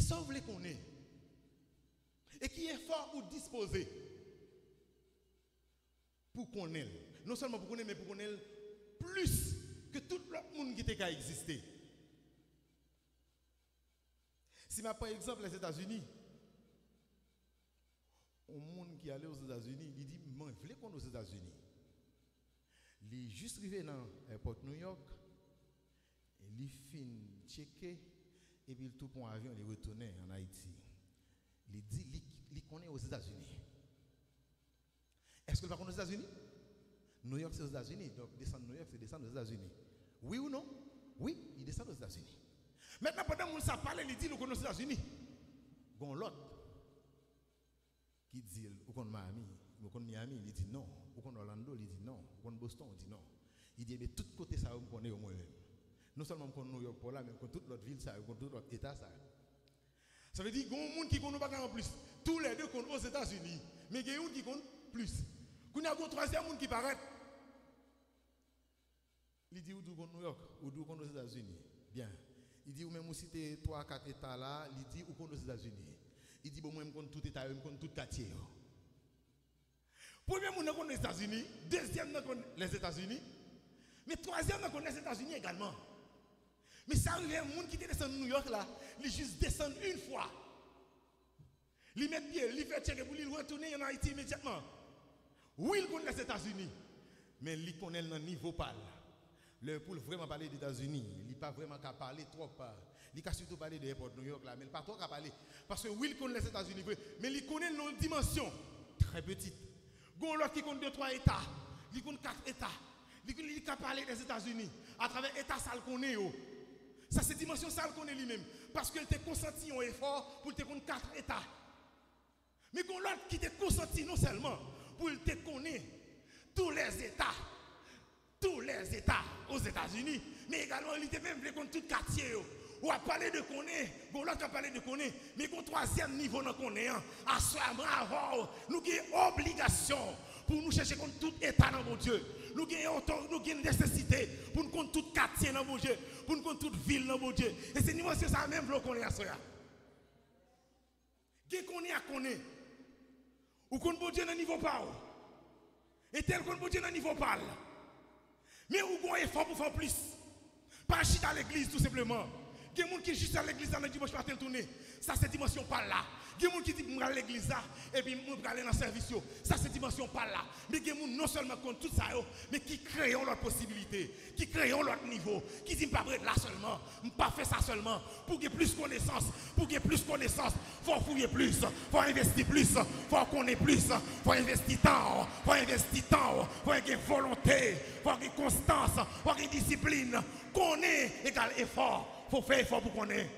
ça vous voulez qu'on est. Et qui est fort pour disposer. Pour qu'on ait. Non seulement pour qu'on ait, mais pour qu'on ait plus que tout l'autre monde qui était existé. Si ma par exemple les États-Unis, un monde qui allait aux États-Unis, il dit, moi, je voulais qu'on aux États-Unis. Il est juste arrivé dans l'aéroport New York, il fin checké, et puis tout pour avion, il est retourné en Haïti. Il dit, il connaît aux États-Unis. Est-ce que le va connaître aux États-Unis? New York, c'est aux États-Unis. Donc, descendre de New York, c'est descendre aux États-Unis. Oui ou non? Oui, il descend aux États-Unis. Maintenant, pendant que ça parle, il dit, nous connaissons aux États-Unis. Gon l'autre qui dit, vous connaissez Miami, vous connaissez Miami, il dit non. Vous connaissez Orlando, il dit non. Vous connaissez Boston, il dit non. Il dit, mais tout côté, ça, vous connaissez au moins. Non seulement vous connaissez New York pour là, mais vous connaissez toute l'autre ville, ça, vous connaissez tout l'autre État, ça. Ça veut dire qu'il y a un monde qui connaît pas en plus. Tous les deux connaissent aux États-Unis. Mais il y a un qui connaît plus. Il y a un troisième monde qui paraît. Il dit, où du New York, où du aux États-Unis. Bien. Il dit, ou même si tu 3-4 États là, il dit, où qu'on aux États-Unis. Il dit, bon, moi, je connais tout État, je connais tout quartier. Premier, je connais les États-Unis. Deuxième, je connais les États-Unis. Mais troisième, je connais les États-Unis également. Mais ça arrive à un monde qui descend de New York là, il juste descend une fois. Il met pied, il fait checker pour lui retourner en Haïti immédiatement. Oui, il connaît les États-Unis. Mais il connaît le niveau parle. Le pour vraiment parler des États-Unis, il n'a pas vraiment qu'à parler trop. Il a surtout parler de l'aéroport de New York là, mais il n'a pas trop qu'à parler. Parce que oui, il connaît les États-Unis, mais il connaît nos dimensions très petites. Gon l'autre qui connaît 2-3 États, il connaît 4 États. Il a parlé des États-Unis à travers l'État ça le connaît. Ça c'est dimension ça le connaît lui-même. Parce qu'il t'a consenti un effort pour te connaître 4 États. Mais gon l'autre qui t'a consenti non seulement pour te connaître tous les États. Tous les États aux États-Unis, mais également il était même contre tout quartier. Ou a parlé de connaître, bon l'autre a parlé de connaître, mais qu'au troisième niveau nous connaissons, à soi avant, nous avons obligation pour nous chercher contre tout État dans mon Dieu. Nous avons une nécessité pour nous contre tout quartier dans mon Dieu, pour nous contre toute ville dans mon Dieu. Et c'est niveau ça même qu'on est à soi. Qui connaît à connaître, ou qu'on bon Dieu dans niveau pas. Et tel qu'on bon Dieu dans niveau pas. Mais où on effort pour faire plus. Pas chiter à l'église tout simplement. Il y a des gens qui juste à l'église dans le dimanche matin tourner. Ça c'est dimension pas là. Il y a des gens qui disent que je vais à l'église là et puis je vais aller dans le service. Ça c'est dimension pas là. Mais il y a des gens non seulement contre tout ça, mais qui créent leur possibilité, qui créent leur niveau, qui disent pas là seulement, pas faire ça seulement. Pour qu'il y ait plus de connaissances, il faut fouiller plus, il faut investir plus, il faut connaître plus, il faut investir temps, il faut avoir volonté, il faut avoir constance, il faut avoir discipline. Connaître égale effort. Il faut faire effort pour connaître.